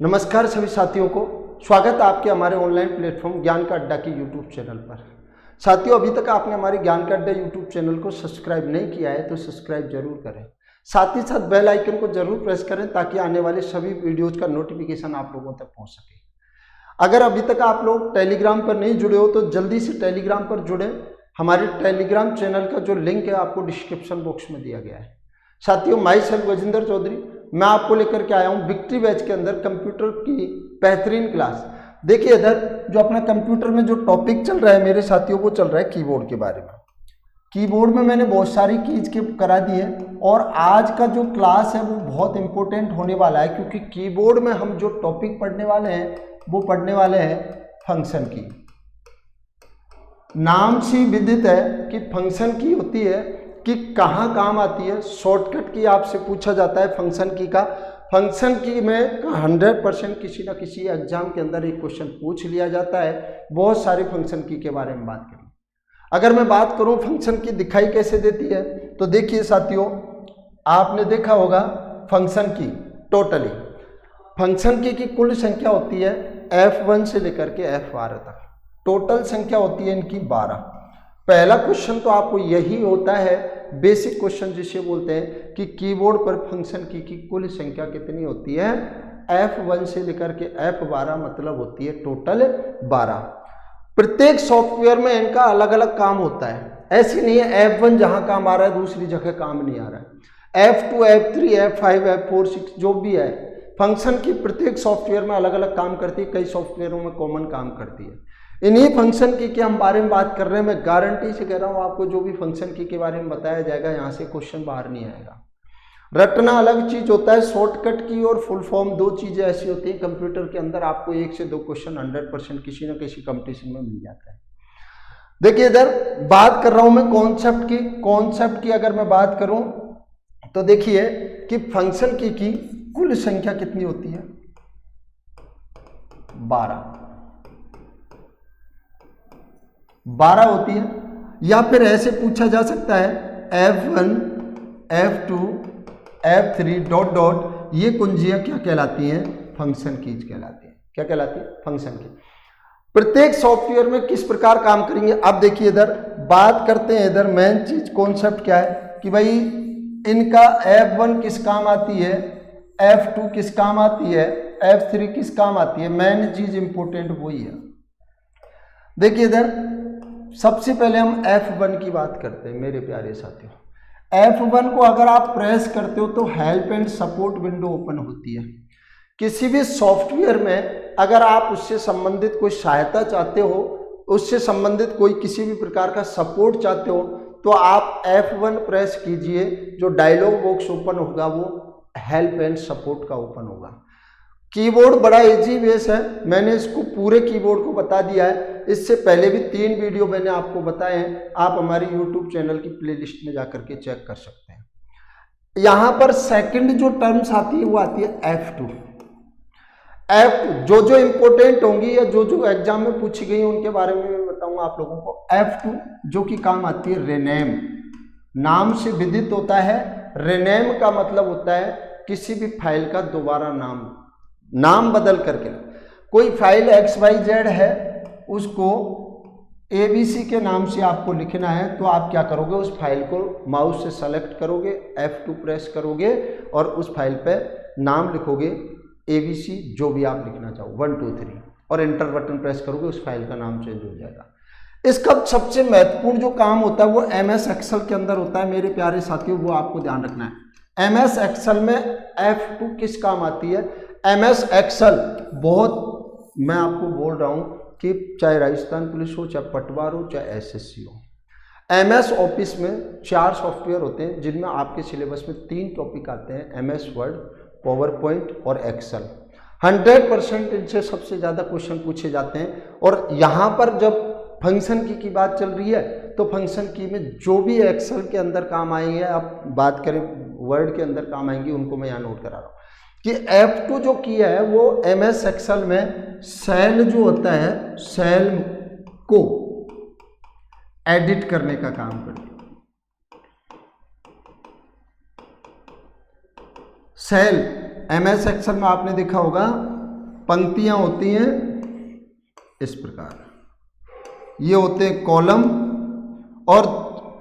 नमस्कार सभी साथियों को, स्वागत है आपके हमारे ऑनलाइन प्लेटफॉर्म ज्ञान का अड्डा के यूट्यूब चैनल पर। साथियों, अभी तक आपने हमारे ज्ञान का अड्डा यूट्यूब चैनल को सब्सक्राइब नहीं किया है तो सब्सक्राइब जरूर करें। साथ ही साथ बेल आइकन को जरूर प्रेस करें ताकि आने वाले सभी वीडियोज का नोटिफिकेशन आप लोगों तक पहुंच सके। अगर अभी तक आप लोग टेलीग्राम पर नहीं जुड़े हो तो जल्दी से टेलीग्राम पर जुड़े। हमारे टेलीग्राम चैनल का जो लिंक है आपको डिस्क्रिप्शन बॉक्स में दिया गया है। साथियों, माई सेल्फ गजेंद्र चौधरी, मैं आपको लेकर के आया हूं विक्ट्री बैच के अंदर कंप्यूटर की बेहतरीन क्लास। देखिए इधर जो अपना कंप्यूटर में जो टॉपिक चल रहा है मेरे साथियों, वो चल रहा है कीबोर्ड के बारे में। कीबोर्ड में मैंने बहुत सारी कीज के करा दी है और आज का जो क्लास है वो बहुत इंपॉर्टेंट होने वाला है, क्योंकि कीबोर्ड में हम जो टॉपिक पढ़ने वाले हैं वो पढ़ने वाले हैं फंक्शन की। नाम से विदित है कि फंक्शन की होती है कि कहाँ काम आती है। शॉर्टकट की आपसे पूछा जाता है फंक्शन की का। फंक्शन की में 100% किसी ना किसी एग्जाम के अंदर एक क्वेश्चन पूछ लिया जाता है। बहुत सारे फंक्शन की के बारे में बात करें। अगर मैं बात करूं फंक्शन की दिखाई कैसे देती है, तो देखिए साथियों, आपने देखा होगा फंक्शन की टोटली फंक्शन की कुल संख्या होती है F1 से लेकर के F12 तक। टोटल संख्या होती है इनकी 12। पहला क्वेश्चन तो आपको यही होता है, बेसिक क्वेश्चन जिसे बोलते हैं कि कीबोर्ड पर फंक्शन की कुल संख्या कितनी होती है। F1 से लेकर के F12 मतलब होती है टोटल 12। प्रत्येक सॉफ्टवेयर में इनका अलग अलग काम होता है। ऐसी नहीं है F1 जहां काम आ रहा है दूसरी जगह काम नहीं आ रहा है। F2, F3, F5, F4, 6 जो भी है, फंक्शन की प्रत्येक सॉफ्टवेयर में अलग अलग काम करती है। कई सॉफ्टवेयरों में कॉमन काम करती है। इन्हीं फंक्शन की के हम बारे में बात कर रहे हैं। मैं गारंटी से कह रहा हूं आपको जो भी फंक्शन की के बारे में बताया जाएगा यहां से क्वेश्चन बाहर नहीं आएगा। रटना अलग चीज होता है, शॉर्टकट की और फुल फॉर्म दो चीजें ऐसी होती हैं कंप्यूटर के अंदर। आपको 1 से 2 क्वेश्चन 100% किसी न किसी कंपटीशन में मिल जाता है। देखिए इधर बात कर रहा हूं मैं कॉन्सेप्ट की अगर मैं बात करूं तो देखिए कि फंक्शन की कुल संख्या कितनी होती है, 12 होती है। या फिर ऐसे पूछा जा सकता है F1, F2, F3 dot dot, ये कुंजियां क्या कहलाती हैं, फंक्शन कीज कहलाती हैं। क्या कहलाती है, फंक्शन की। प्रत्येक सॉफ्टवेयर में किस प्रकार काम करेंगे, अब देखिए इधर बात करते हैं। इधर मेन चीज कॉन्सेप्ट क्या है कि भाई इनका F1 किस काम आती है, F2 किस काम आती है, F3 किस काम आती है। मेन चीज इंपोर्टेंट वही है। देखिए इधर सबसे पहले हम F1 की बात करते हैं मेरे प्यारे साथियों। F1 को अगर आप प्रेस करते हो तो help and support window open होती है। किसी भी सॉफ्टवेयर में अगर आप उससे संबंधित कोई सहायता चाहते हो, उससे संबंधित कोई किसी भी प्रकार का सपोर्ट चाहते हो, तो आप F1 प्रेस कीजिए। जो डायलॉग बॉक्स ओपन होगा वो हेल्प एंड सपोर्ट का ओपन होगा। कीबोर्ड बड़ा इजी बेस है, मैंने इसको पूरे कीबोर्ड को बता दिया है। इससे पहले भी 3 वीडियो मैंने आपको बताए हैं, आप हमारी यूट्यूब चैनल की प्लेलिस्ट में जाकर के चेक कर सकते हैं। यहां पर सेकंड जो टर्म्स आती है वो आती है F2। जो जो इंपॉर्टेंट होंगी या जो जो एग्जाम में पूछी गई उनके बारे में मैं बताऊंगा आप लोगों को। F2 जो कि काम आती है रीनेम, नाम से विदित होता है। रीनेम का मतलब होता है किसी भी फाइल का दोबारा नाम बदल करके। कोई फाइल XYZ है, उसको ABC के नाम से आपको लिखना है, तो आप क्या करोगे, उस फाइल को माउस से सेलेक्ट करोगे, F2 प्रेस करोगे और उस फाइल पे नाम लिखोगे ABC, जो भी आप लिखना चाहो 1 2 3, और एंटर बटन प्रेस करोगे, उस फाइल का नाम चेंज हो जाएगा। इसका सबसे महत्वपूर्ण जो काम होता है वो MS एक्सेल के अंदर होता है मेरे प्यारे साथियों, वो आपको ध्यान रखना है। MS एक्सेल में F2 किस काम आती है। MS एक्सेल बहुत, मैं आपको बोल रहा हूं कि चाहे राजस्थान पुलिस हो, चाहे पटवार हो, चाहे SSC हो, MS ऑफिस में 4 सॉफ्टवेयर होते हैं जिनमें आपके सिलेबस में 3 टॉपिक आते हैं, MS वर्ड, पावर पॉइंट और एक्सेल। 100% इनसे सबसे ज़्यादा क्वेश्चन पूछे जाते हैं। और यहाँ पर जब फंक्शन की बात चल रही है तो फंक्शन की में जो भी एक्सेल के अंदर काम आएंगे, आप बात करें वर्ड के अंदर काम आएंगे, उनको मैं यहाँ नोट करा रहा हूँ कि F2 जो किया है वो MS एक्सेल में सेल जो होता है, सेल को एडिट करने का काम करती है। सेल MS एक्सेल में आपने देखा होगा पंक्तियां होती हैं इस प्रकार, ये होते हैं कॉलम, और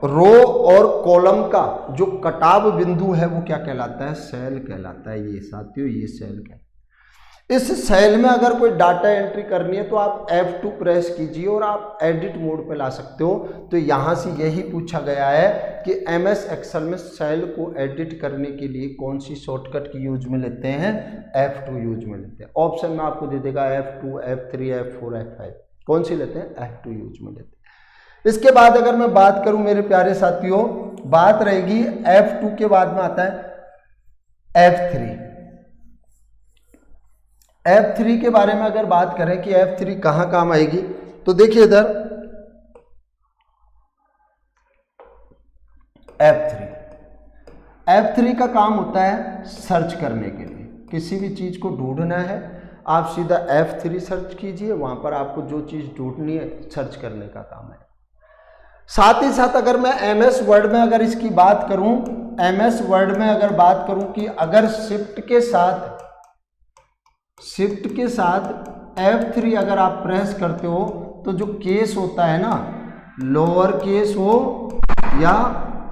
रो और कॉलम का जो कटाव बिंदु है वो क्या कहलाता है, सेल कहलाता है। ये साथियों ये सेल कहलाता है। इस सेल में अगर कोई डाटा एंट्री करनी है तो आप F2 प्रेस कीजिए और आप एडिट मोड पे ला सकते हो। तो यहाँ से यही पूछा गया है कि MS एक्सेल में सेल को एडिट करने के लिए कौन सी शॉर्टकट की यूज में लेते हैं, F2 यूज में लेते हैं। ऑप्शन में आपको दे देगा F2, F3, F4, F5, कौन सी लेते हैं, F2 यूज में लेते हैं। इसके बाद अगर मैं बात करूं मेरे प्यारे साथियों, बात रहेगी F2 के बाद में आता है F3। F3 के बारे में अगर बात करें कि F3 कहां काम आएगी, तो देखिए इधर F3 का काम होता है सर्च करने के लिए। किसी भी चीज को ढूंढना है आप सीधा F3 सर्च कीजिए, वहां पर आपको जो चीज ढूंढनी है सर्च करने का काम है। साथ ही साथ अगर मैं MS वर्ड में अगर इसकी बात करूं, MS वर्ड में अगर बात करूं कि अगर शिफ्ट के साथ F3 अगर आप प्रेस करते हो तो जो केस होता है ना, लोअर केस हो या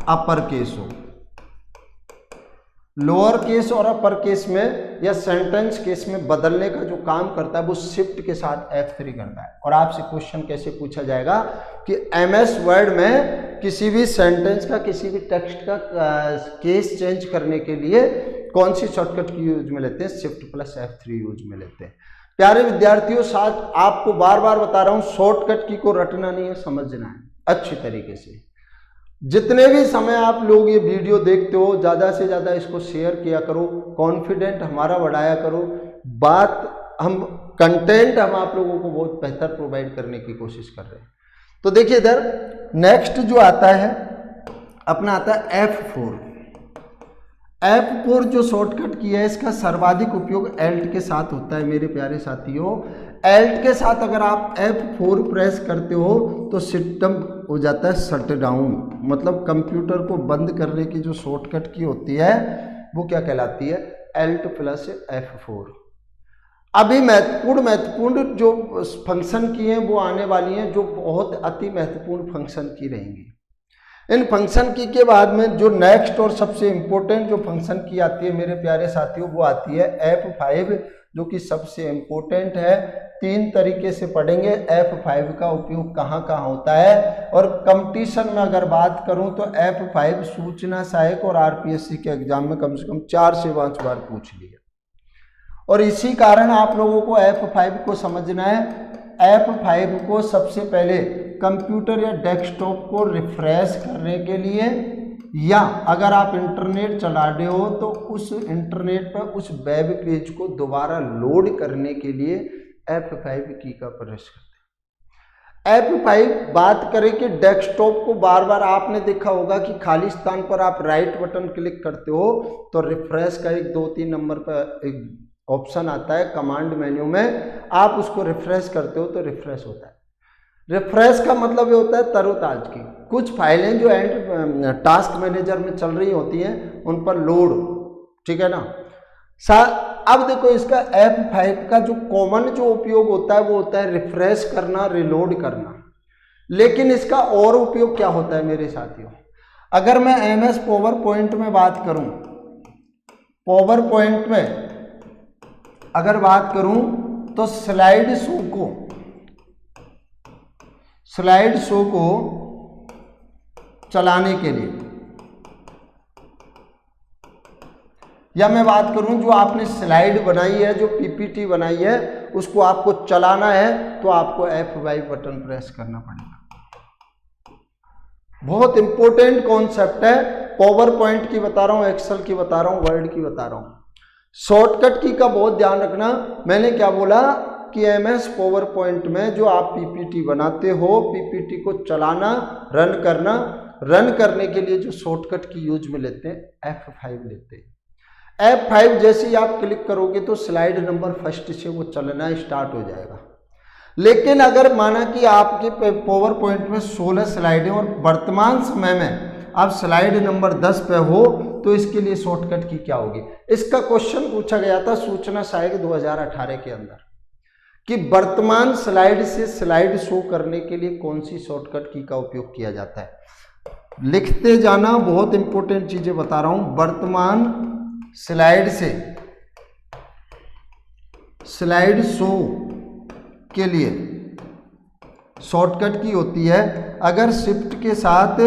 अपर केस हो, लोअर केस और अपर केस में या सेंटेंस केस में बदलने का जो काम करता है वो शिफ्ट के साथ F3 करता है। और आपसे क्वेश्चन कैसे पूछा जाएगा कि MS वर्ड में किसी भी सेंटेंस का, किसी भी टेक्स्ट का केस चेंज करने के लिए कौन सी शॉर्टकट की यूज में लेते हैं, शिफ्ट प्लस F3 यूज में लेते हैं। प्यारे विद्यार्थियों, साथ आपको बार बार बता रहा हूं, शॉर्टकट की को रटना नहीं है, समझना है अच्छी तरीके से। जितने भी समय आप लोग ये वीडियो देखते हो ज़्यादा से ज़्यादा इसको शेयर किया करो, कॉन्फिडेंट हमारा बढ़ाया करो, कंटेंट हम आप लोगों को बहुत बेहतर प्रोवाइड करने की कोशिश कर रहे हैं। तो देखिए इधर नेक्स्ट जो आता है अपना आता है F4 जो शॉर्टकट की है इसका सर्वाधिक उपयोग Alt के साथ होता है मेरे प्यारे साथियों। Alt के साथ अगर आप F4 प्रेस करते हो तो सिस्टम हो जाता है शट डाउन, मतलब कंप्यूटर को बंद करने की जो शॉर्टकट की होती है वो क्या कहलाती है, Alt प्लस F4। अभी महत्वपूर्ण जो फंक्शन की हैं वो आने वाली हैं, जो बहुत अति महत्वपूर्ण फंक्शन की रहेंगी। इन फंक्शन की के बाद में जो नेक्स्ट और सबसे इम्पोर्टेंट जो फंक्शन की आती है मेरे प्यारे साथियों वो आती है F5, जो कि सबसे इम्पोर्टेंट है। 3 तरीके से पढ़ेंगे F5 का उपयोग कहाँ कहाँ होता है। और कंपटीशन में अगर बात करूं तो F5 सूचना सहायक और RPSC के एग्जाम में कम से कम 4 से 5 बार पूछ लिया, और इसी कारण आप लोगों को F5 को समझना है। F5 को सबसे पहले कंप्यूटर या डेस्कटॉप को रिफ्रेश करने के लिए, या अगर आप इंटरनेट चला रहे हो तो उस इंटरनेट पर उस वेब पेज को दोबारा लोड करने के लिए F5 की का प्रेस करते हैं। F5 बात करें कि डेस्कटॉप को बार बार आपने देखा होगा कि खाली स्थान पर आप राइट बटन क्लिक करते हो तो रिफ्रेश का 1 2 3 नंबर पर एक ऑप्शन आता है कमांड मेन्यू में, आप उसको रिफ्रेश करते हो तो रिफ्रेश होता है। रिफ्रेश का मतलब ये होता है तरोताज की। कुछ फाइलें जो टास्क मैनेजर में चल रही होती हैं उन पर लोड, ठीक है ना। अब देखो इसका F5 का जो कॉमन जो उपयोग होता है वो होता है रिफ्रेश करना, रिलोड करना। लेकिन इसका और उपयोग क्या होता है मेरे साथियों, अगर मैं MS पावर पॉइंट में बात करूं, पावर पॉइंट में अगर बात करूं तो स्लाइड शो को चलाने के लिए, या मैं बात करूं जो आपने स्लाइड बनाई है, जो PPT बनाई है, उसको आपको चलाना है तो आपको F5 बटन प्रेस करना पड़ेगा। बहुत इंपॉर्टेंट कॉन्सेप्ट है, पावर पॉइंट की बता रहा हूं, एक्सेल की बता रहा हूं, वर्ड की बता रहा हूं। शॉर्टकट की का बहुत ध्यान रखना। मैंने क्या बोला कि MS पावर पॉइंट में जो आप PPT बनाते हो, PPT को चलाना, रन करने के लिए जो शॉर्टकट की यूज में लेते हैं F5 लेते हैं। F5 जैसे ही आप क्लिक करोगे तो स्लाइड नंबर फर्स्ट से वो चलना स्टार्ट हो जाएगा। लेकिन अगर माना कि आपके पावर पॉइंट में 16 स्लाइडें और वर्तमान समय में आप स्लाइड नंबर 10 पे हो तो इसके लिए शॉर्टकट की क्या होगी। इसका क्वेश्चन पूछा गया था सूचना सहायक 2018 के अंदर। कि वर्तमान स्लाइड से स्लाइड शो करने के लिए कौन सी शॉर्टकट की का उपयोग किया जाता है। लिखते जाना, बहुत इंपॉर्टेंट चीजें बता रहा हूं। वर्तमान स्लाइड से स्लाइड शो के लिए शॉर्टकट की होती है, अगर शिफ्ट के साथ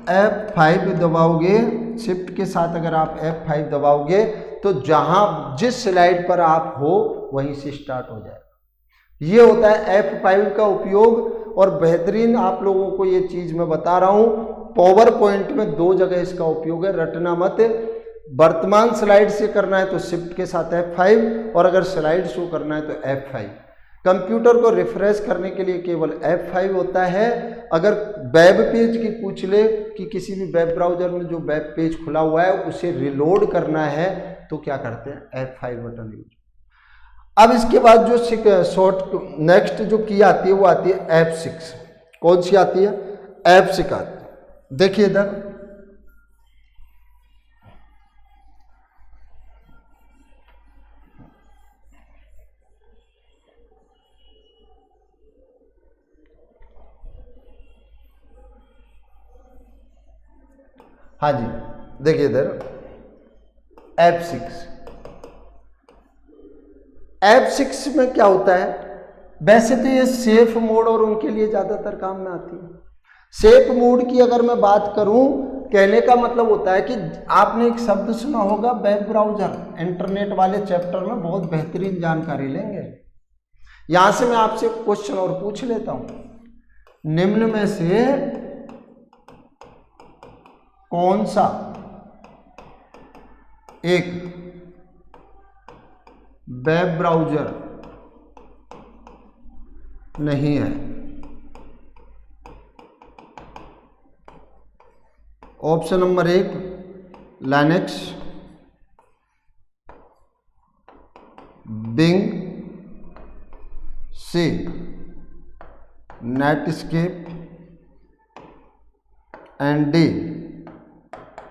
F5 दबाओगे, शिफ्ट के साथ अगर आप F5 दबाओगे तो जहां जिस स्लाइड पर आप हो वहीं से स्टार्ट हो जाएगा। ये होता है F5 का उपयोग। और बेहतरीन आप लोगों को ये चीज मैं बता रहा हूं, पावर पॉइंट में 2 जगह इसका उपयोग है, रटना मत। वर्तमान स्लाइड से करना है तो शिफ्ट के साथ F5, और अगर स्लाइड शो करना है तो F5। कंप्यूटर को रिफ्रेश करने के लिए केवल F5 होता है। अगर वेब पेज की पूछ ले कि किसी भी वेब ब्राउजर में जो वेब पेज खुला हुआ है उसे रिलोड करना है तो क्या करते हैं, F5 बटन यूज। अब इसके बाद जो शॉर्ट नेक्स्ट जो की आती है वो आती है F6। कौन सी आती है, F6 आती है। देखिए इधर, हाँ जी, देखिए इधर F6। F6 में क्या होता है, वैसे तो ये सेफ मोड और उनके लिए ज्यादातर काम में आती है। सेफ मोड की अगर मैं बात करूं, कहने का मतलब होता है कि आपने एक शब्द सुना होगा वेब ब्राउजर, इंटरनेट वाले चैप्टर में बहुत बेहतरीन जानकारी लेंगे। यहां से मैं आपसे क्वेश्चन और पूछ लेता हूं, निम्न में से कौन सा एक वेब ब्राउजर नहीं है। Option number 1 Linux, Bing, C Netscape, and D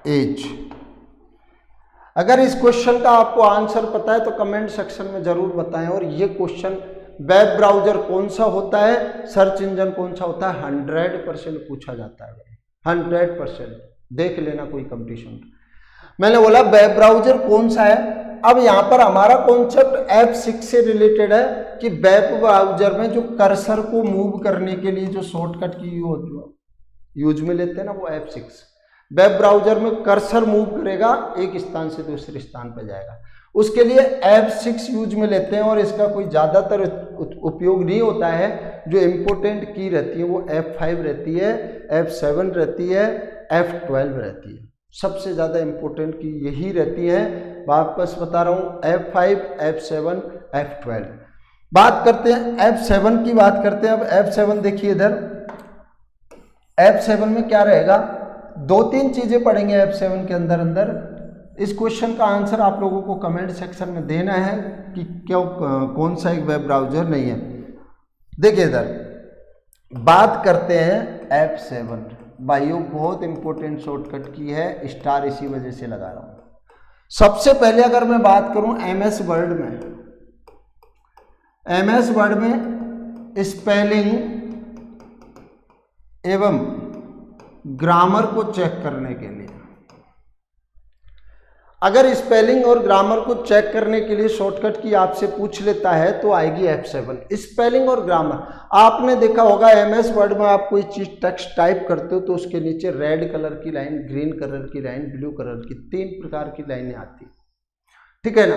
Edge. अगर इस क्वेश्चन का आपको आंसर पता है तो कमेंट सेक्शन में जरूर बताएं। और ये क्वेश्चन वेब ब्राउजर कौन सा होता है, सर्च इंजन कौन सा होता है, 100% पूछा जाता है भाई, 100%। देख लेना कोई कंपटीशन। मैंने बोला वेब ब्राउजर कौन सा है। अब यहां पर हमारा कॉन्सेप्ट F6 से रिलेटेड है कि वेब ब्राउजर में जो कर्सर को मूव करने के लिए जो शॉर्टकट की यूज में लेते हैं ना, वो F6। वेब ब्राउजर में कर्सर मूव करेगा, एक स्थान से दूसरे स्थान पर जाएगा, उसके लिए F6 यूज में लेते हैं। और इसका कोई ज़्यादातर उपयोग नहीं होता है। जो इम्पोर्टेंट की रहती है वो F5 रहती है, F7 रहती है, F12 रहती है। सबसे ज़्यादा इम्पोर्टेंट की यही रहती है। वापस बता रहा हूँ, F5, F7, F12। बात करते हैं F7 की, बात करते हैं। अब F7 देखिए इधर, F7 में क्या रहेगा, 2-3 चीजें पढ़ेंगे F7 के अंदर। इस क्वेश्चन का आंसर आप लोगों को कमेंट सेक्शन में देना है कि क्यों कौन सा एक वेब ब्राउजर नहीं है। देखिए इधर बात करते हैं F7। भाइयों बहुत इंपॉर्टेंट शॉर्टकट की है, स्टार इसी वजह से लगा रहा हूं। सबसे पहले अगर मैं बात करूं MS वर्ड में, MS वर्ड में स्पेलिंग एवं ग्रामर को चेक करने के लिए, अगर स्पेलिंग और ग्रामर को चेक करने के लिए शॉर्टकट की आपसे पूछ लेता है तो आएगी F7। स्पेलिंग और ग्रामर आपने देखा होगा, MS वर्ड में आप कोई चीज टेक्स्ट टाइप करते हो तो उसके नीचे रेड कलर की लाइन, ग्रीन कलर की लाइन, ब्लू कलर की, 3 प्रकार की लाइनें आती है, ठीक है ना।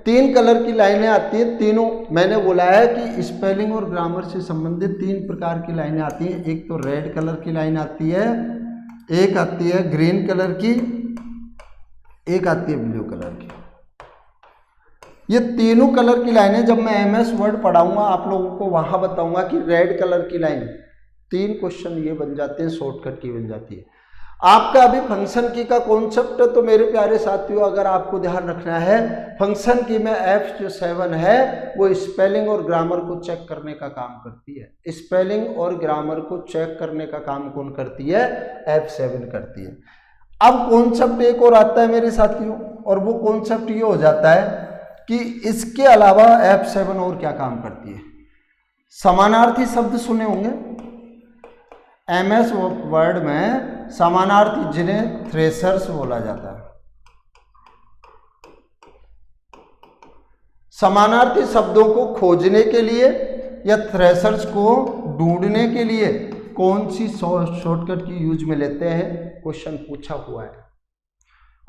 3 कलर की लाइनें आती है। तीनों मैंने बोला है कि स्पेलिंग और ग्रामर से संबंधित 3 प्रकार की लाइनें आती हैं। एक तो रेड कलर की लाइन आती है, एक आती है ग्रीन कलर की, एक आती है ब्लू कलर की। ये तीनों कलर की लाइनें जब मैं MS वर्ड पढ़ाऊंगा आप लोगों को वहां बताऊंगा कि रेड कलर की लाइन, 3 क्वेश्चन ये बन जाते हैं, शॉर्टकट की बन जाती है। आपका अभी फंक्शन की का कॉन्सेप्ट है, तो मेरे प्यारे साथियों अगर आपको ध्यान रखना है, फंक्शन की में F7 है वो स्पेलिंग और ग्रामर को चेक करने का काम करती है। स्पेलिंग और ग्रामर को चेक करने का काम कौन करती है, F7 करती है। अब कॉन्सेप्ट एक और आता है मेरे साथियों, और वो कॉन्सेप्ट ये हो जाता है कि इसके अलावा F7 और क्या काम करती है। समानार्थी शब्द सुने होंगे MS वर्ड में, समानार्थी जिन्हें थ्रेशर्स बोला जाता है। समानार्थी शब्दों को खोजने के लिए या थ्रेशर्स को ढूंढने के लिए कौन सी शॉर्टकट की यूज में लेते हैं, क्वेश्चन पूछा हुआ है।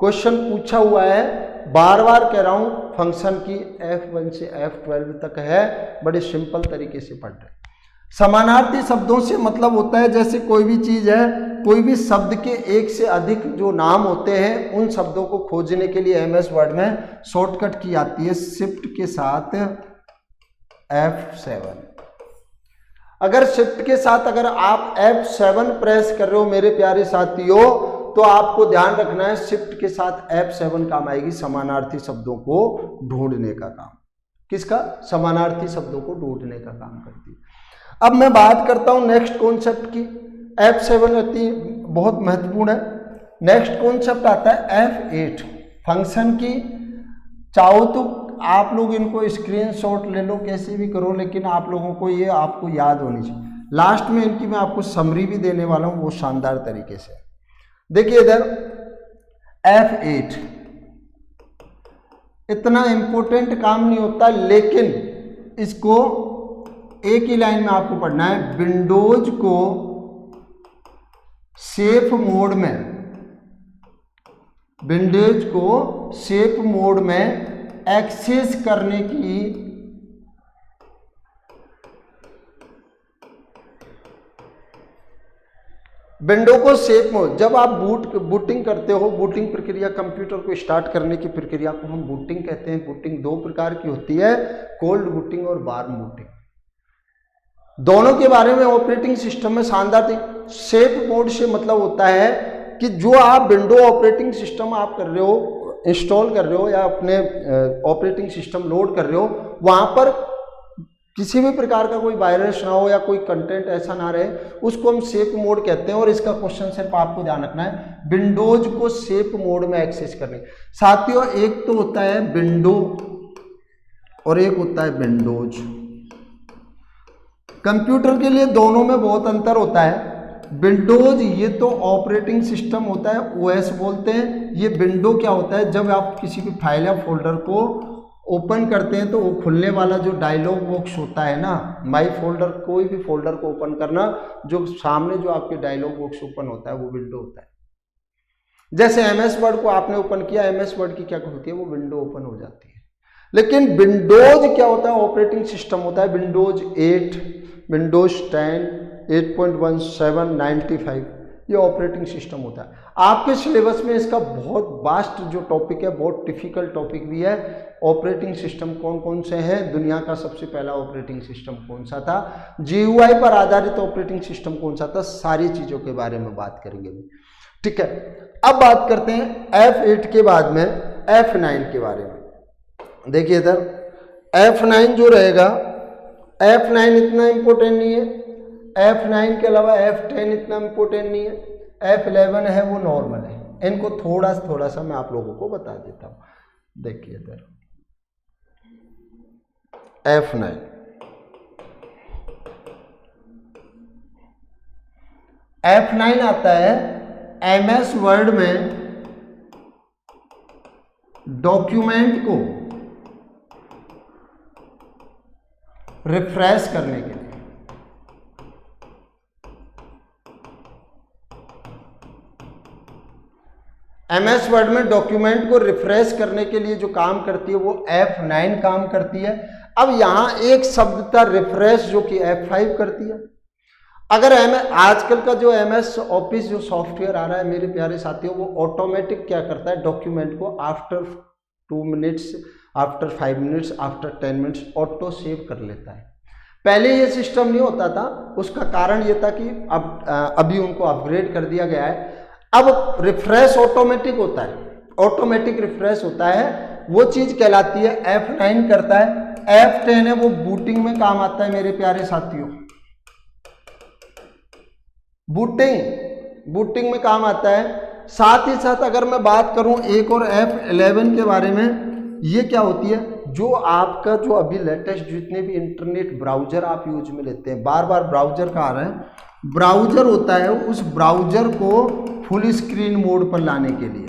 क्वेश्चन पूछा हुआ है, बार बार कह रहा हूं, फंक्शन की F1 से F12 तक है, बड़े सिंपल तरीके से पढ़ रहे। समानार्थी शब्दों से मतलब होता है जैसे कोई भी चीज है, कोई भी शब्द के एक से अधिक जो नाम होते हैं उन शब्दों को खोजने के लिए MS वर्ड में शॉर्टकट की आती है शिफ्ट के साथ F7। अगर शिफ्ट के साथ अगर आप F7 प्रेस कर रहे हो मेरे प्यारे साथियों, तो आपको ध्यान रखना है शिफ्ट के साथ F7 काम आएगी, समानार्थी शब्दों को ढूंढने का काम। किसका? समानार्थी शब्दों को ढूंढने का काम करती है। अब मैं बात करता हूं नेक्स्ट कॉन्सेप्ट की। F7 अति बहुत महत्वपूर्ण है। नेक्स्ट कॉन्सेप्ट आता है F8 फंक्शन की। चाहो तो आप लोग इनको स्क्रीनशॉट ले लो, कैसे भी करो, लेकिन आप लोगों को ये आपको याद होनी चाहिए। लास्ट में इनकी मैं आपको समरी भी देने वाला हूं, वो शानदार तरीके से। देखिए इधर F8 इतना इंपॉर्टेंट काम नहीं होता, लेकिन इसको एक ही लाइन में आपको पढ़ना है। विंडोज को सेफ मोड में, विंडोज को सेफ मोड में एक्सेस करने की विंडो को सेफ मोड, जब आप बूटिंग करते हो, बूटिंग प्रक्रिया, कंप्यूटर को स्टार्ट करने की प्रक्रिया को हम बूटिंग कहते हैं। बूटिंग दो प्रकार की होती है, कोल्ड बूटिंग और वार्म बूटिंग। दोनों के बारे में ऑपरेटिंग सिस्टम में शानदार थी। सेफ मोड से मतलब होता है कि जो आप विंडो ऑपरेटिंग सिस्टम आप कर रहे हो, इंस्टॉल कर रहे हो या अपने ऑपरेटिंग सिस्टम लोड कर रहे हो, वहां पर किसी भी प्रकार का कोई वायरस ना हो या कोई कंटेंट ऐसा ना रहे, उसको हम सेफ मोड कहते हैं। और इसका क्वेश्चन सिर्फ आपको ध्यान रखना है, विंडोज को सेफ मोड में एक्सेस करने। साथियों, एक तो होता है विंडो और एक होता है विंडोज। कंप्यूटर के लिए दोनों में बहुत अंतर होता है। विंडोज ये तो ऑपरेटिंग सिस्टम होता है, OS बोलते हैं। ये विंडो क्या होता है, जब आप किसी भी फाइल या फोल्डर को ओपन करते हैं तो वो खुलने वाला जो डायलॉग बॉक्स होता है ना, माई फोल्डर, कोई भी फोल्डर को ओपन करना, जो सामने जो आपके डायलॉग बॉक्स ओपन होता है वो विंडो होता है। जैसे MS वर्ड को आपने ओपन किया, MS वर्ड की क्या होती है, वो विंडो ओपन हो जाती है। लेकिन विंडोज क्या होता है, ऑपरेटिंग सिस्टम होता है। विंडोज 8, विंडोज 10, 8.17, 95, ये ऑपरेटिंग सिस्टम होता है। आपके सिलेबस में इसका बहुत वास्ट जो टॉपिक है, बहुत डिफिकल्ट टॉपिक भी है। ऑपरेटिंग सिस्टम कौन कौन से हैं, दुनिया का सबसे पहला ऑपरेटिंग सिस्टम कौन सा था, GUI पर आधारित ऑपरेटिंग सिस्टम कौन सा था, सारी चीज़ों के बारे में बात करेंगे। ठीक है, अब बात करते हैं F8 के बाद में F9 के बारे में। देखिए इधर F9 जो रहेगा, F9 इतना इंपॉर्टेंट नहीं है। F9 के अलावा F10 इतना इंपॉर्टेंट नहीं है। F11 है वो नॉर्मल है। इनको थोड़ा सा मैं आप लोगों को बता देता हूं। देखिए इधर F9, F9 आता है MS वर्ड में डॉक्यूमेंट को रिफ्रेश करने के लिए। MS वर्ड में डॉक्यूमेंट को रिफ्रेश करने के लिए जो काम करती है वो F9 काम करती है। अब यहां एक शब्द था रिफ्रेश, जो कि F5 करती है। अगर आजकल का जो MS ऑफिस जो सॉफ्टवेयर आ रहा है मेरे प्यारे साथियों, वो ऑटोमेटिक क्या करता है, डॉक्यूमेंट को after 2 minutes, after 5 minutes, after 10 minutes auto save कर लेता है। पहले ये सिस्टम नहीं होता था। उसका कारण ये था कि अब अभी उनको अपग्रेड कर दिया गया है। अब रिफ्रेश ऑटोमेटिक होता है, ऑटोमेटिक रिफ्रेश होता है, वो चीज कहलाती है F9 करता है। F10 है वो बूटिंग में काम आता है मेरे प्यारे साथियों। बूटिंग में काम आता है। साथ ही साथ अगर मैं बात करूं एक और F11 के बारे में, ये क्या होती है, जो आपका जो अभी लेटेस्ट जितने भी इंटरनेट ब्राउजर आप यूज में लेते हैं, बार बार ब्राउजर का आ रहा है, ब्राउजर होता है, उस ब्राउजर को फुल स्क्रीन मोड पर लाने के लिए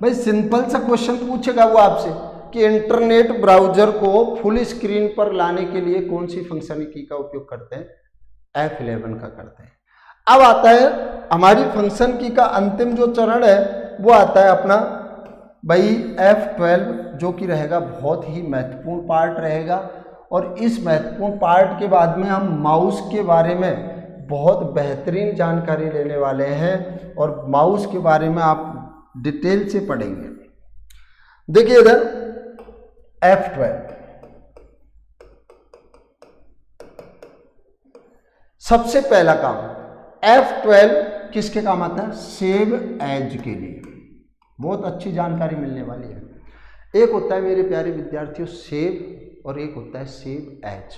भाई सिंपल सा क्वेश्चन पूछेगा वो आपसे कि इंटरनेट ब्राउजर को फुल स्क्रीन पर लाने के लिए कौन सी फंक्शन की का उपयोग करते हैं, F11 का करते हैं। अब आता है हमारी फंक्शन की का अंतिम जो चरण है वो आता है अपना भाई F12, जो कि रहेगा बहुत ही महत्वपूर्ण पार्ट रहेगा। और इस महत्वपूर्ण पार्ट के बाद में हम माउस के बारे में बहुत बेहतरीन जानकारी लेने वाले हैं और माउस के बारे में आप डिटेल से पढ़ेंगे। देखिए इधर F12, सबसे पहला काम F12 किसके काम आता है, सेव एज के लिए। बहुत अच्छी जानकारी मिलने वाली है। एक होता है मेरे प्यारे विद्यार्थियों सेव और एक होता है सेव एज।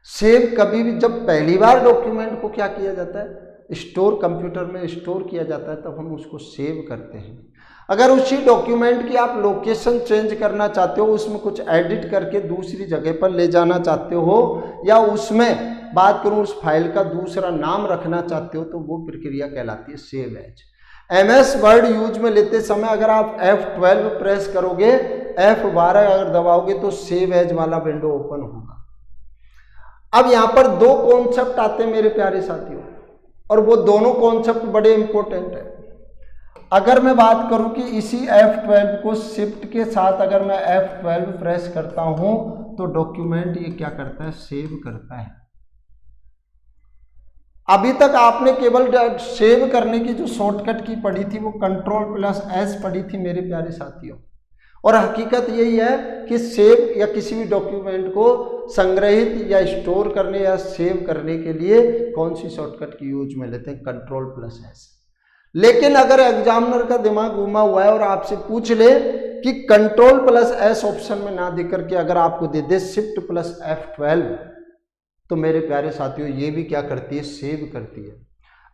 सेव कभी भी जब पहली बार डॉक्यूमेंट को क्या किया जाता है, स्टोर, कंप्यूटर में स्टोर किया जाता है, तब हम उसको सेव करते हैं। अगर उसी डॉक्यूमेंट की आप लोकेशन चेंज करना चाहते हो, उसमें कुछ एडिट करके दूसरी जगह पर ले जाना चाहते हो, या उसमें बात करूं उस फाइल का दूसरा नाम रखना चाहते हो, तो वो प्रक्रिया कहलाती है save as. MS Word use में लेते समय अगर आप F12 प्रेस करोगे, F12 अगर दबाओगे तो सेव एज वाला विंडो ओपन होगा। अब यहां पर दो कॉन्सेप्ट आते हैं मेरे प्यारे साथियों, और वो दोनों कॉन्सेप्ट बड़े इंपॉर्टेंट है। अगर मैं बात करूं कि इसी F12 को शिफ्ट के साथ अगर मैं F12 प्रेस करता हूं तो डॉक्यूमेंट ये क्या करता है, सेव करता है। अभी तक आपने केवल सेव करने की जो शॉर्टकट की पढ़ी थी वो Ctrl+S पढ़ी थी मेरे प्यारे साथियों, और हकीकत यही है कि सेव या किसी भी डॉक्यूमेंट को संग्रहित या स्टोर करने या सेव करने के लिए कौन सी शॉर्टकट की यूज में लेते हैं, Ctrl+S। लेकिन अगर एग्जामिनर का दिमाग घुमा हुआ है और आपसे पूछ ले कि Ctrl+S ऑप्शन में ना दे करके अगर आपको दे दे Shift+F12, तो मेरे प्यारे साथियों ये भी क्या करती है, सेव करती है।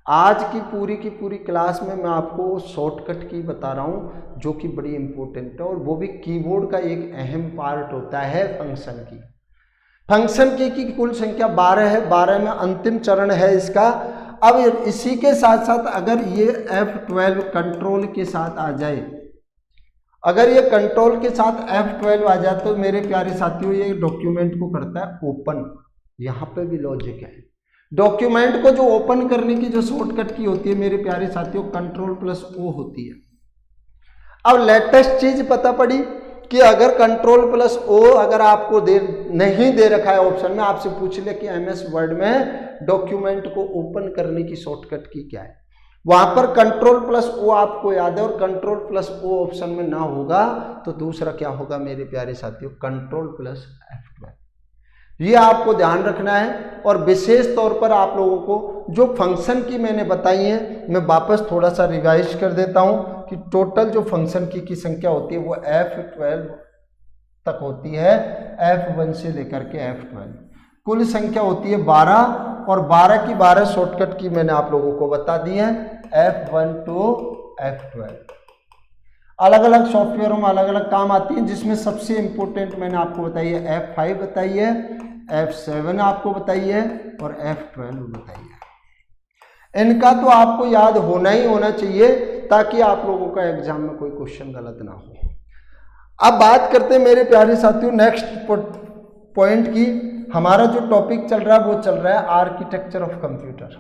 आज की पूरी क्लास में मैं आपको शॉर्टकट की बता रहा हूँ जो कि बड़ी इंपॉर्टेंट है, और वो भी कीबोर्ड का एक अहम पार्ट होता है फंक्शन की। फंक्शन की कुल संख्या 12 है, 12 में अंतिम चरण है इसका। अब इसी के साथ साथ अगर ये F12 कंट्रोल के साथ आ जाए, अगर ये कंट्रोल के साथ F12 आ जाए तो मेरे प्यारे साथियों ये डॉक्यूमेंट को करता है ओपन। यहाँ पे भी लॉजिक है, डॉक्यूमेंट को जो ओपन करने की जो शॉर्टकट की होती है मेरे प्यारे साथियों Ctrl+O होती है। अब लेटेस्ट चीज पता पड़ी कि अगर Ctrl+O अगर आपको नहीं दे रखा है ऑप्शन में, आपसे पूछ ले कि MS वर्ड में डॉक्यूमेंट को ओपन करने की शॉर्टकट की क्या है, वहां पर Ctrl+O आपको याद है, और Ctrl+O ऑप्शन में ना होगा तो दूसरा क्या होगा मेरे प्यारे साथियों, Ctrl+F12। ये आपको ध्यान रखना है। और विशेष तौर पर आप लोगों को जो फंक्शन की मैंने बताई है, मैं वापस थोड़ा सा रिवाइज कर देता हूं कि टोटल जो फंक्शन की संख्या होती है वो F12 तक होती है, F1 से लेकर के F12 कुल संख्या होती है 12, और 12 की 12 शॉर्टकट की मैंने आप लोगों को बता दी है, F1 to F12। अलग अलग सॉफ्टवेयरों में अलग अलग काम आती है, जिसमें सबसे इंपॉर्टेंट मैंने आपको बताई है F5 बताई है, F7 आपको बताई है, और F12 बताई है। इनका तो आपको याद होना ही होना चाहिए ताकि आप लोगों का एग्जाम में कोई क्वेश्चन गलत ना हो। अब बात करते हैं मेरे प्यारे साथियों नेक्स्ट पॉइंट की। हमारा जो टॉपिक चल रहा है वो चल रहा है आर्किटेक्चर ऑफ कंप्यूटर।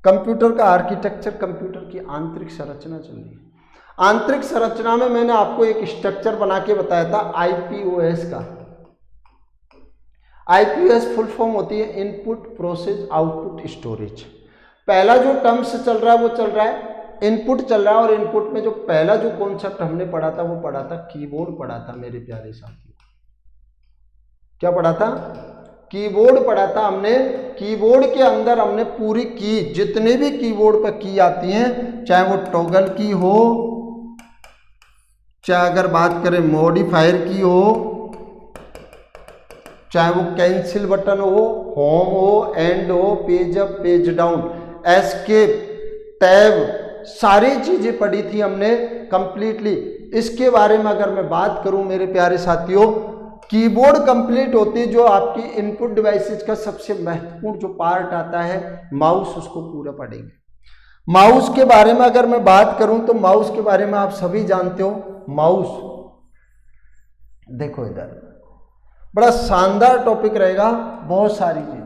कंप्यूटर का आर्किटेक्चर, कंप्यूटर की आंतरिक संरचना चल रही है। आंतरिक संरचना में मैंने आपको एक स्ट्रक्चर बना के बताया था IPOS का। IPOS फुल फॉर्म होती है इनपुट प्रोसेस आउटपुट स्टोरेज। पहला जो टर्म्स चल रहा है वो चल रहा है इनपुट चल रहा है, और इनपुट में जो पहला जो कॉन्सेप्ट हमने पढ़ा था वो पढ़ा था कीबोर्ड पढ़ा था मेरे प्यारे साथियों। क्या पढ़ा था? कीबोर्ड पढ़ा था हमने। कीबोर्ड के अंदर हमने पूरी की, जितने भी कीबोर्ड पर की आती हैं, चाहे वो टॉगल की हो, चाहे अगर बात करें मॉडिफायर की हो, चाहे वो कैंसिल बटन हो, होम हो, एंड हो, page up page down, escape, tab, सारी चीजें पढ़ी थी हमने कंप्लीटली। इसके बारे में अगर मैं बात करूं मेरे प्यारे साथियों, कीबोर्ड कंप्लीट होती है, जो आपकी इनपुट डिवाइसेज का सबसे महत्वपूर्ण जो पार्ट आता है माउस, उसको पूरा पढ़ेंगे। माउस के बारे में अगर मैं बात करूं तो माउस के बारे में आप सभी जानते हो। माउस देखो इधर बड़ा शानदार टॉपिक रहेगा, बहुत सारी चीजें।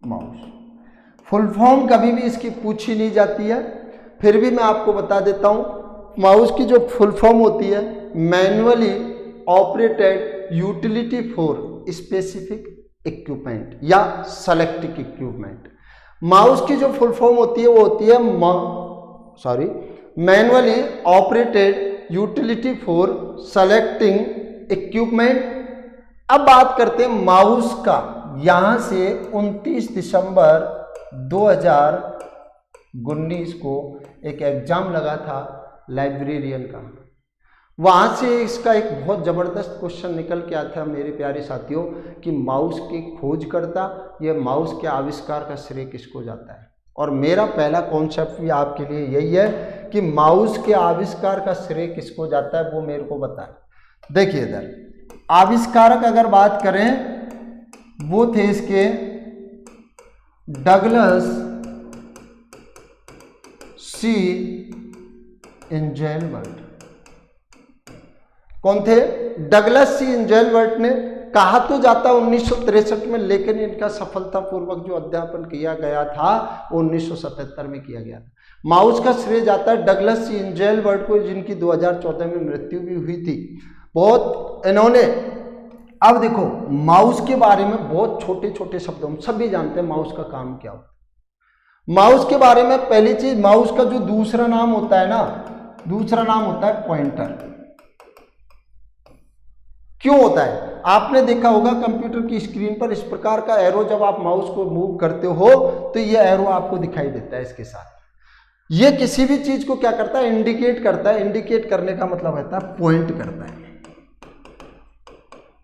माउस फुल फॉर्म कभी भी इसकी पूछी नहीं जाती है, फिर भी मैं आपको बता देता हूं। माउस की जो फुल फॉर्म होती है manually operated utility for specific equipment या सेलेक्टेड इक्विपमेंट। माउस की जो फुल फॉर्म होती है वो होती है manually operated utility for selecting equipment. अब बात करते हैं माउस का। यहां से 29 दिसंबर 2019 को एक एग्जाम लगा था लाइब्रेरियन का, वहां से इसका एक बहुत जबरदस्त क्वेश्चन निकल के आया था मेरे प्यारे साथियों कि माउस की खोजकर्ता या माउस के आविष्कार का श्रेय किसको जाता है। और मेरा पहला कॉन्सेप्ट भी आपके लिए यही है कि माउस के आविष्कार का श्रेय किसको जाता है, वो मेरे को बताएं। देखिए इधर आविष्कारक अगर बात करें वो थे इसके डगलस सी एंजेलबर्ट। कौन थे? डगलस सी एंजेलबर्ट ने। कहा तो जाता 1963 में, लेकिन इनका सफलतापूर्वक जो अध्यापन किया गया था वो 1977 में किया गया था। माउस का श्रेय जाता है डगलस सी एंजेलबर्ट को, जिनकी 2014 में मृत्यु भी हुई थी। बहुत इन्होंने, अब देखो माउस के बारे में बहुत छोटे छोटे शब्दों में सभी जानते हैं माउस का काम क्या होता है। माउस के बारे में पहली चीज, माउस का जो दूसरा नाम होता है ना, दूसरा नाम होता है पॉइंटर। क्यों होता है? आपने देखा होगा कंप्यूटर की स्क्रीन पर इस प्रकार का एरो, जब आप माउस को मूव करते हो तो ये एरो आपको दिखाई देता है इसके साथ। ये किसी भी चीज को क्या करता है? इंडिकेट करता है। इंडिकेट करने का मतलब होता है पॉइंट करता है,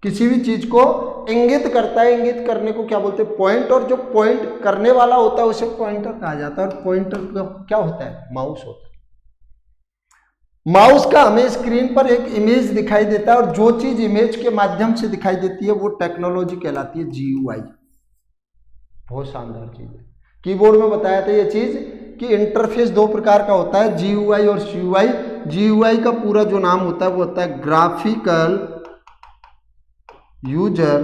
किसी भी चीज को इंगित करता है। इंगित करने को क्या बोलते हैं? पॉइंट। और जो पॉइंट करने वाला होता है उसे पॉइंटर कहा जाता है। और पॉइंटर क्या होता है? माउस होता है। माउस का हमें स्क्रीन पर एक इमेज दिखाई देता है, और जो चीज इमेज के माध्यम से दिखाई देती है वो टेक्नोलॉजी कहलाती है GUI। बहुत शानदार चीज है। कीबोर्ड में बताया था ये चीज कि इंटरफेस दो प्रकार का होता है, GUI और CUI। GUI का पूरा जो नाम होता है वो होता है ग्राफिकल यूजर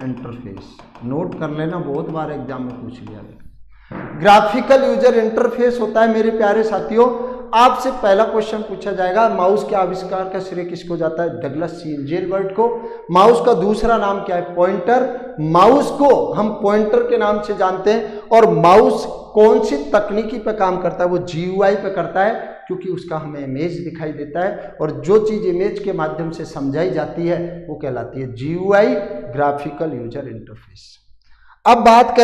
इंटरफेस। नोट कर लेना, बहुत बार एग्जाम में पूछ लिया गया। ग्राफिकल यूजर इंटरफेस होता है मेरे प्यारे साथियों। आपसे पहला क्वेश्चन पूछा जाएगा, माउस के आविष्कार का श्रेय किसको जाता है? डगलस सी एंजेलबर्ट को। माउस का दूसरा नाम क्या है? पॉइंटर। माउस को हम पॉइंटर के नाम से जानते हैं। और माउस कौन सी तकनीकी पे काम करता है? वो GUI पे करता है, क्योंकि उसका हमें इमेज दिखाई देता है, और जो चीज इमेज के माध्यम से समझाई जाती है वो कहलाती है GUI, ग्राफिकल यूजर इंटरफेस। अब बात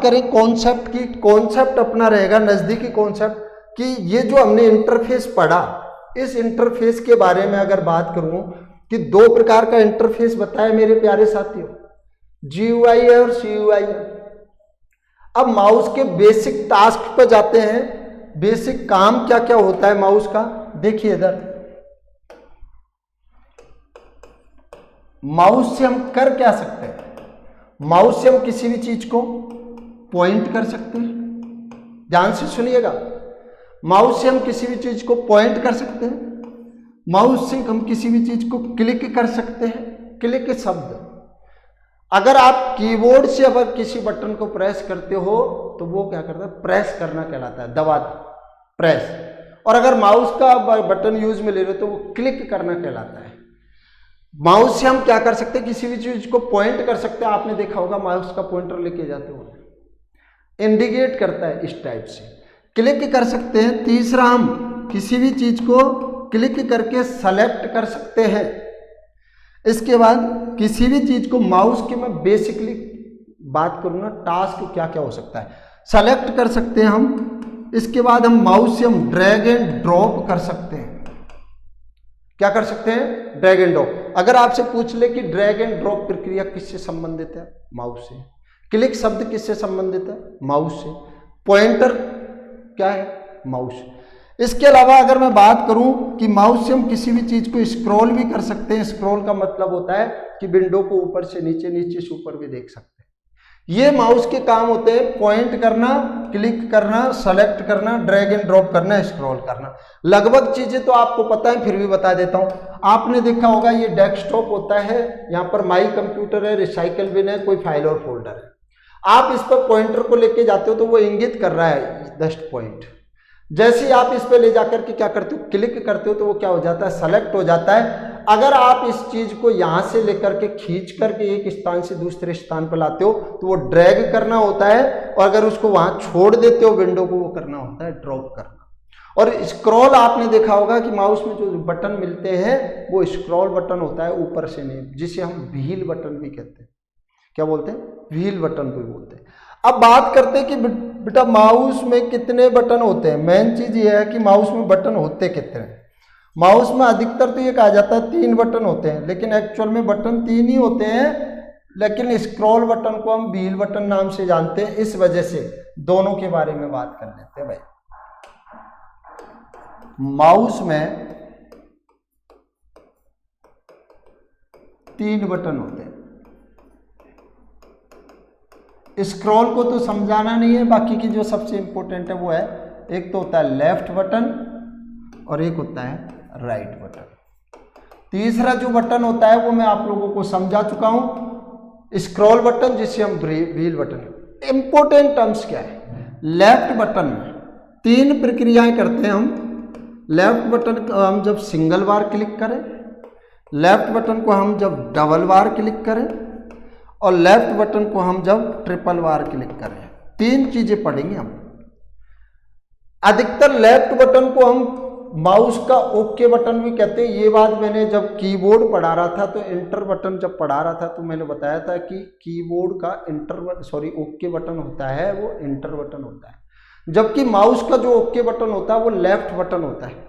करें कॉन्सेप्ट की। कॉन्सेप्ट अपना रहेगा नजदीकी कॉन्सेप्ट कि ये जो हमने इंटरफेस पढ़ा, इस इंटरफेस के बारे में अगर बात करूं कि दो प्रकार का इंटरफेस बताया मेरे प्यारे साथियों, GUI है और CUI है। अब माउस के बेसिक टास्क पर जाते हैं, बेसिक काम क्या क्या होता है माउस का। देखिए इधर, माउस से हम कर क्या सकते हैं? माउस से हम किसी भी चीज को पॉइंट कर सकते हैं। ध्यान से सुनिएगा, माउस से हम किसी भी चीज को पॉइंट कर सकते हैं। माउस से हम किसी भी चीज को क्लिक कर सकते हैं। क्लिक शब्द, अगर आप कीबोर्ड से अगर किसी बटन को प्रेस करते हो तो वो क्या करता है? प्रेस करना कहलाता है, दबा प्रेस। और अगर माउस का बटन यूज में ले रहे हो तो वो क्लिक करना कहलाता है। माउस से हम क्या कर सकते हैं? किसी भी चीज को पॉइंट कर सकते हैं। आपने देखा होगा माउस का पॉइंटर लेके जाते हो, इंडिकेट करता है इस टाइप से। क्लिक कर सकते हैं। तीसरा, हम किसी भी चीज को क्लिक करके सेलेक्ट कर सकते हैं। इसके बाद किसी भी चीज को माउस के, मैं बेसिकली बात करूँ ना, टास्क क्या क्या हो सकता है, सेलेक्ट कर सकते हैं हम। इसके बाद हम माउस से हम ड्रैग एंड ड्रॉप कर सकते हैं। क्या कर सकते हैं? Drag and drop. अगर आपसे पूछ ले कि ड्रैग एंड ड्रॉप प्रक्रिया किससे संबंधित है? माउस से। क्लिक शब्द किससे संबंधित है? माउस से। पॉइंटर क्या है? माउस। इसके अलावा अगर मैं बात करूं कि माउस से हम किसी भी चीज को स्क्रॉल भी कर सकते हैं। स्क्रॉल का मतलब होता है कि विंडो को ऊपर से नीचे, नीचे से ऊपर भी देख सकते हैं। ये माउस के काम होते हैं पॉइंट करना, क्लिक करना, सेलेक्ट करना, ड्रैग एंड ड्रॉप करना, स्क्रॉल करना। लगभग चीजें तो आपको पता है, फिर भी बता देता हूं। आपने देखा होगा ये डेस्कटॉप होता है, यहाँ पर माई कंप्यूटर है, रिसाइकल बिन है, कोई फाइल और फोल्डर है। आप इस पर पॉइंटर को लेके जाते हो तो वो इंगित कर रहा है जस्ट पॉइंट। जैसे ही आप इस पे ले जाकर के क्या करते हो, क्लिक करते हो तो वो क्या हो जाता है, सेलेक्ट हो जाता है। अगर आप इस चीज को यहां से लेकर के खींच करके एक स्थान से दूसरे स्थान पर लाते हो तो वो ड्रैग करना होता है, और अगर उसको वहां छोड़ देते हो विंडो को, वो करना होता है ड्रॉप करना। और स्क्रॉल आपने देखा होगा कि माउस में जो बटन मिलते हैं वो स्क्रॉल बटन होता है, ऊपर से नहीं, जिसे हम व्हील बटन भी कहते हैं। क्या बोलते हैं, व्हील बटन भी बोलते हैं। अब बात करते हैं कि बेटा माउस में कितने बटन होते हैं। मेन चीज ये है कि माउस में बटन होते कितने हैं। माउस में अधिकतर तो ये कहा जाता है 3 बटन होते हैं, लेकिन एक्चुअल में बटन 3 ही होते हैं, लेकिन स्क्रॉल बटन को हम व्हील बटन नाम से जानते हैं। इस वजह से दोनों के बारे में बात कर लेते हैं भाई। माउस में 3 बटन होते हैं। स्क्रॉल को तो समझाना नहीं है, बाकी की जो सबसे इंपॉर्टेंट है वो है, एक तो होता है लेफ्ट बटन और एक होता है राइट बटन। तीसरा जो बटन होता है वो मैं आप लोगों को समझा चुका हूं, स्क्रॉल बटन, जिसे हम व्हील बटन। इंपॉर्टेंट टर्म्स क्या है, लेफ्ट बटन में 3 प्रक्रियाएं करते हैं हम। लेफ्ट बटन को हम जब सिंगल बार क्लिक करें, लेफ्ट बटन को हम जब डबल बार क्लिक करें, और लेफ्ट बटन को हम जब ट्रिपल बार क्लिक करें। 3 चीजें पढ़ेंगे हम। अधिकतर लेफ्ट बटन को हम माउस का ओके बटन भी कहते हैं। ये बात मैंने जब कीबोर्ड पढ़ा रहा था तो इंटर बटन जब पढ़ा रहा था तो मैंने बताया था कि कीबोर्ड का ओके बटन होता है वो इंटर बटन होता है, जबकि माउस का जो ओके बटन होता है वो लेफ्ट बटन होता है।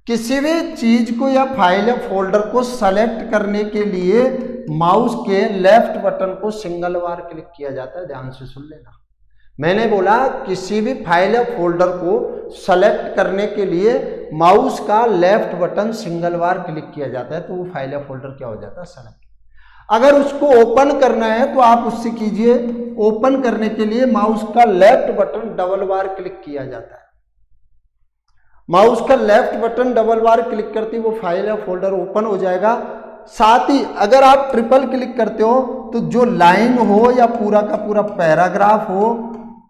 किसी भी चीज को या फाइल या फोल्डर को सेलेक्ट करने के लिए माउस के लेफ्ट बटन को सिंगल बार क्लिक किया जाता है। ध्यान से सुन लेना, मैंने बोला किसी भी फाइल या फोल्डर को सेलेक्ट करने के लिए माउस का लेफ्ट बटन सिंगल बार क्लिक किया जाता है तो वो फाइल या फोल्डर क्या हो जाता है, सेलेक्ट। अगर उसको ओपन करना है तो आप उससे कीजिए, ओपन करने के लिए माउस का लेफ्ट बटन डबल बार क्लिक किया जाता है। माउस का लेफ्ट बटन डबल बार क्लिक करते ही वो फाइल या फोल्डर ओपन हो जाएगा। साथ ही अगर आप ट्रिपल क्लिक करते हो तो जो लाइन हो या पूरा का पूरा पैराग्राफ हो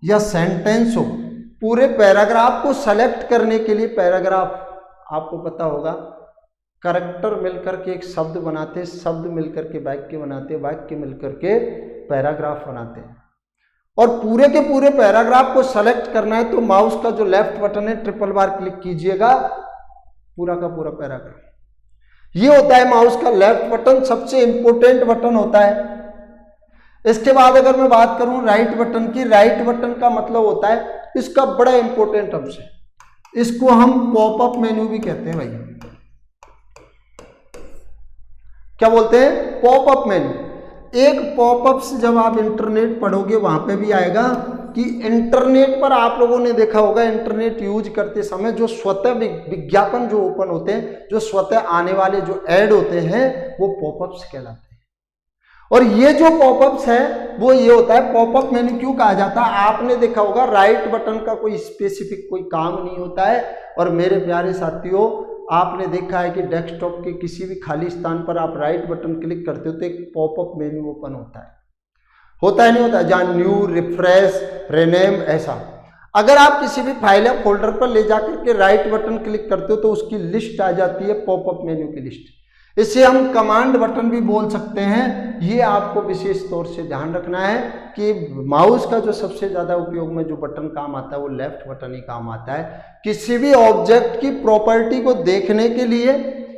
या सेंटेंस हो, पूरे पैराग्राफ को सेलेक्ट करने के लिए, पैराग्राफ आपको पता होगा कैरेक्टर मिलकर के एक शब्द बनाते, शब्द मिलकर के वाक्य बनाते, वाक्य मिलकर के पैराग्राफ बनाते हैं, और पूरे के पूरे पैराग्राफ को सेलेक्ट करना है तो माउस का जो लेफ्ट बटन है ट्रिपल बार क्लिक कीजिएगा, पूरा का पूरा पैराग्राफ। ये होता है माउस का लेफ्ट बटन, सबसे इंपॉर्टेंट बटन होता है। इसके बाद अगर मैं बात करूं राइट बटन की, राइट बटन का मतलब होता है, इसका बड़ा इंपॉर्टेंट अंश है, इसको हम पॉपअप मेन्यू भी कहते हैं भाई। क्या बोलते हैं, पॉपअप मेन्यू। एक पॉपअप से जब आप इंटरनेट पढ़ोगे वहां पे भी आएगा कि इंटरनेट पर आप लोगों ने देखा होगा, इंटरनेट यूज करते समय जो स्वतः विज्ञापन जो ओपन होते हैं, जो स्वतः आने वाले जो ऐड होते हैं वो पॉपअप्स कहलाते हैं। और ये जो पॉपअप्स है वो ये होता है, पॉपअप मेन्यू क्यों कहा जाता है, आपने देखा होगा राइट बटन का कोई स्पेसिफिक कोई काम नहीं होता है। और मेरे प्यारे साथियों, आपने देखा है कि डेस्कटॉप के किसी भी खाली स्थान पर आप राइट बटन क्लिक करते हो तो एक पॉपअप मेन्यू ओपन होता है नहीं होता है, जहां न्यू, रिफ्रेश, रिनेम, ऐसा। अगर आप किसी भी फाइल या फोल्डर पर ले जाकर के राइट बटन क्लिक करते हो तो उसकी लिस्ट आ जाती है, पॉपअप मेन्यू की लिस्ट। इसे हम कमांड बटन भी बोल सकते हैं। ये आपको विशेष तौर से ध्यान रखना है कि माउस का जो सबसे ज्यादा उपयोग में जो बटन काम आता है वो लेफ्ट बटन ही काम आता है। किसी भी ऑब्जेक्ट की प्रॉपर्टी को देखने के लिए,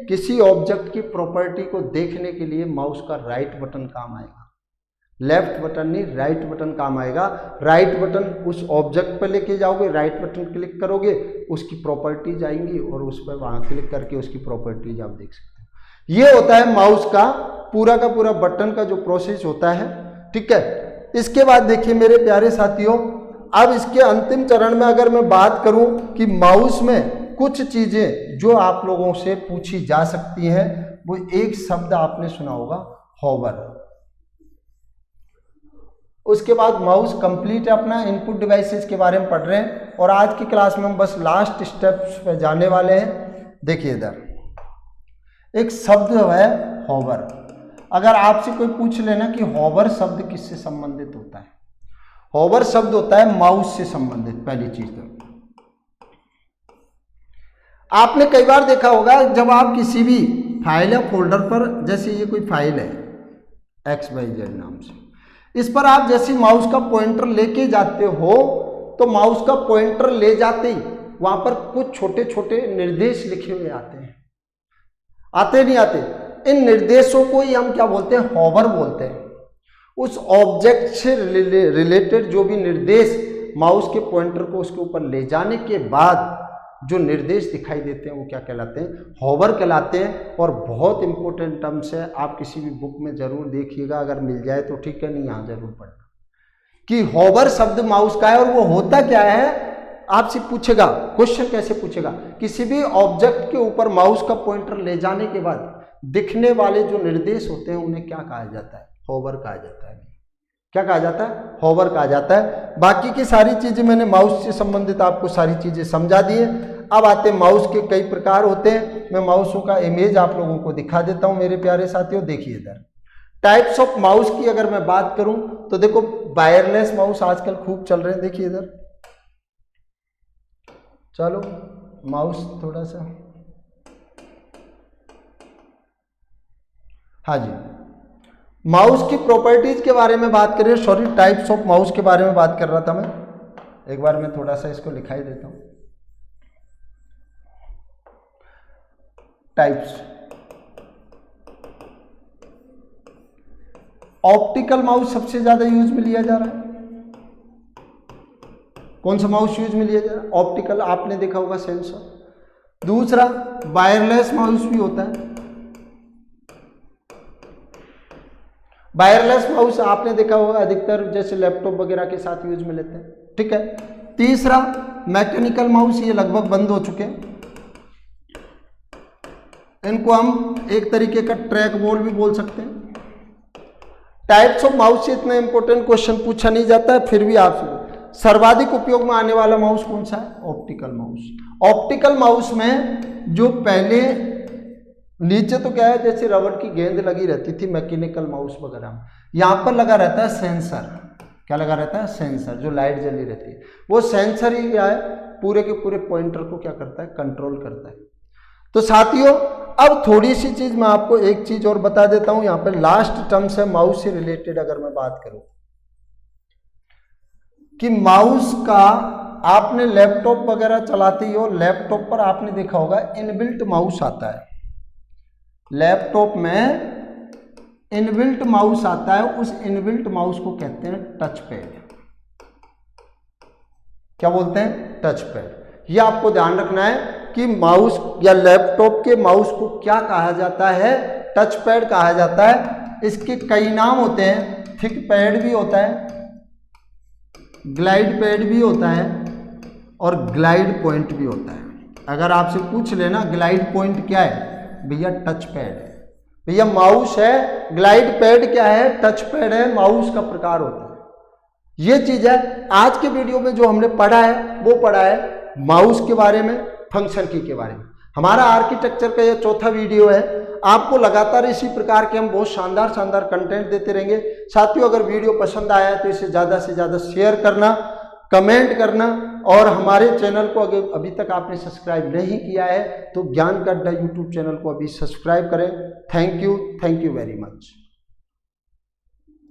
किसी ऑब्जेक्ट की प्रॉपर्टी को देखने के लिए माउस का राइट बटन काम आएगा, लेफ्ट बटन नहीं, राइट बटन काम आएगा। राइट बटन उस ऑब्जेक्ट पर लेके जाओगे, राइट बटन क्लिक करोगे, उसकी प्रॉपर्टीज आएंगी और उस पर वहां क्लिक करके उसकी प्रॉपर्टीज आप देख सकते हो। ये होता है माउस का पूरा बटन का जो प्रोसेस होता है, ठीक है। इसके बाद देखिए मेरे प्यारे साथियों, अब इसके अंतिम चरण में अगर मैं बात करूं कि माउस में कुछ चीजें जो आप लोगों से पूछी जा सकती हैं, वो एक शब्द आपने सुना होगा, हॉवर। उसके बाद माउस कंप्लीट अपना इनपुट डिवाइसेस के बारे में पढ़ रहे हैं और आज की क्लास में हम बस लास्ट स्टेप्स पे जाने वाले हैं। देखिए इधर एक शब्द है हॉवर। अगर आपसे कोई पूछ लेना कि हॉवर शब्द किससे संबंधित होता है, हॉवर शब्द होता है माउस से संबंधित। पहली चीज तो आपने कई बार देखा होगा, जब आप किसी भी फाइल या फोल्डर पर, जैसे ये कोई फाइल है XYZ नाम से, इस पर आप जैसे माउस का पॉइंटर लेके जाते हो तो माउस का पॉइंटर ले जाते ही वहां पर कुछ छोटे छोटे निर्देश लिखे हुए आते हैं। आते नहीं आते? इन निर्देशों को ही हम क्या बोलते हैं, हॉवर बोलते हैं। उस ऑब्जेक्ट से रिलेटेड जो भी निर्देश माउस के पॉइंटर को उसके ऊपर ले जाने के बाद जो निर्देश दिखाई देते हैं वो क्या कहलाते हैं, हॉवर कहलाते हैं। और बहुत इंपॉर्टेंट टर्म्स है, आप किसी भी बुक में जरूर देखिएगा, अगर मिल जाए तो ठीक है, नहीं यहाँ जरूर पढ़ना कि हॉवर शब्द माउस का है। और वो होता क्या है, आपसे पूछेगा क्वेश्चन, कैसे पूछेगा, किसी भी ऑब्जेक्ट के ऊपर माउस का पॉइंटर ले जाने के बाद दिखने वाले जो निर्देश होते हैं उन्हें क्या कहा जाता है, हॉवर कहा जाता है। क्या कहा जाता है, हॉवर कहा जाता है। बाकी की सारी चीजें मैंने माउस से संबंधित आपको सारी चीजें समझा दी है। अब आते हैं माउस के कई प्रकार होते हैं। मैं माउसों का इमेज आप लोगों को दिखा देता हूं मेरे प्यारे साथियों। देखिए इधर टाइप्स ऑफ माउस की अगर मैं बात करूं तो देखो वायरलेस माउस आजकल खूब चल रहे हैं। देखिए इधर, चलो माउस थोड़ा सा, हाँ जी, माउस की प्रॉपर्टीज के बारे में बात करें, सॉरी टाइप्स ऑफ माउस के बारे में बात कर रहा था मैं। एक बार मैं थोड़ा सा इसको लिखाई देता हूं। टाइप्स, ऑप्टिकल माउस सबसे ज्यादा यूज में लिया जा रहा है। कौन सा माउस यूज में लिया जा रहा है, ऑप्टिकल। आपने देखा होगा सेंसर। दूसरा वायरलेस माउस भी होता है। वायरलेस माउस आपने देखा होगा अधिकतर जैसे लैपटॉप वगैरह के साथ यूज में लेते हैं, ठीक है। तीसरा मैकेनिकल माउस, ये लगभग बंद हो चुके हैं। इनको हम एक तरीके का ट्रैक बॉल भी बोल सकते हैं। टाइप्स ऑफ माउस से इतना इंपॉर्टेंट क्वेश्चन पूछा नहीं जाता है, फिर भी आपसे सर्वाधिक उपयोग में आने वाला माउस कौन सा है, ऑप्टिकल माउस। ऑप्टिकल माउस में जो पहले नीचे तो क्या है, जैसे रबड़ की गेंद लगी रहती थी मैकेनिकल माउस वगैरह में, यहां पर लगा रहता है सेंसर। क्या लगा रहता है, सेंसर, जो लाइट जली रहती है। वो सेंसर ही क्या है, पूरे के पूरे पॉइंटर को क्या करता है, कंट्रोल करता है। तो साथियों अब थोड़ी सी चीज मैं आपको एक चीज और बता देता हूं। यहां पर लास्ट टर्म्स है माउस से रिलेटेड। अगर मैं बात करूं कि माउस का, आपने लैपटॉप वगैरह चलाते ही हो, लैपटॉप पर आपने देखा होगा इनबिल्ट माउस आता है। लैपटॉप में इनबिल्ट माउस आता है, उस इनबिल्ट माउस को कहते हैं टच पैड। क्या बोलते हैं, टच पैड। ये आपको ध्यान रखना है कि माउस या लैपटॉप के माउस को क्या कहा जाता है, टच पैड कहा जाता है। इसके कई नाम होते हैं, थिक पैड भी होता है, ग्लाइड पैड भी होता है और ग्लाइड पॉइंट भी होता है। अगर आपसे पूछ लेना ग्लाइड पॉइंट क्या है, भैया टच पैड है। भैया माउस है, ग्लाइड पैड क्या है, टच पैड है, माउस का प्रकार होता है। ये चीज है। आज के वीडियो में जो हमने पढ़ा है वो पढ़ा है माउस के बारे में, फंक्शन की के बारे में। हमारा आर्किटेक्चर का ये चौथा वीडियो है। आपको लगातार इसी प्रकार के हम बहुत शानदार शानदार कंटेंट देते रहेंगे। साथियों अगर वीडियो पसंद आया है तो इसे ज़्यादा से ज़्यादा शेयर करना, कमेंट करना, और हमारे चैनल को अगर अभी तक आपने सब्सक्राइब नहीं किया है तो ज्ञान का अड्डा यूट्यूब चैनल को अभी सब्सक्राइब करें। Thank you very much.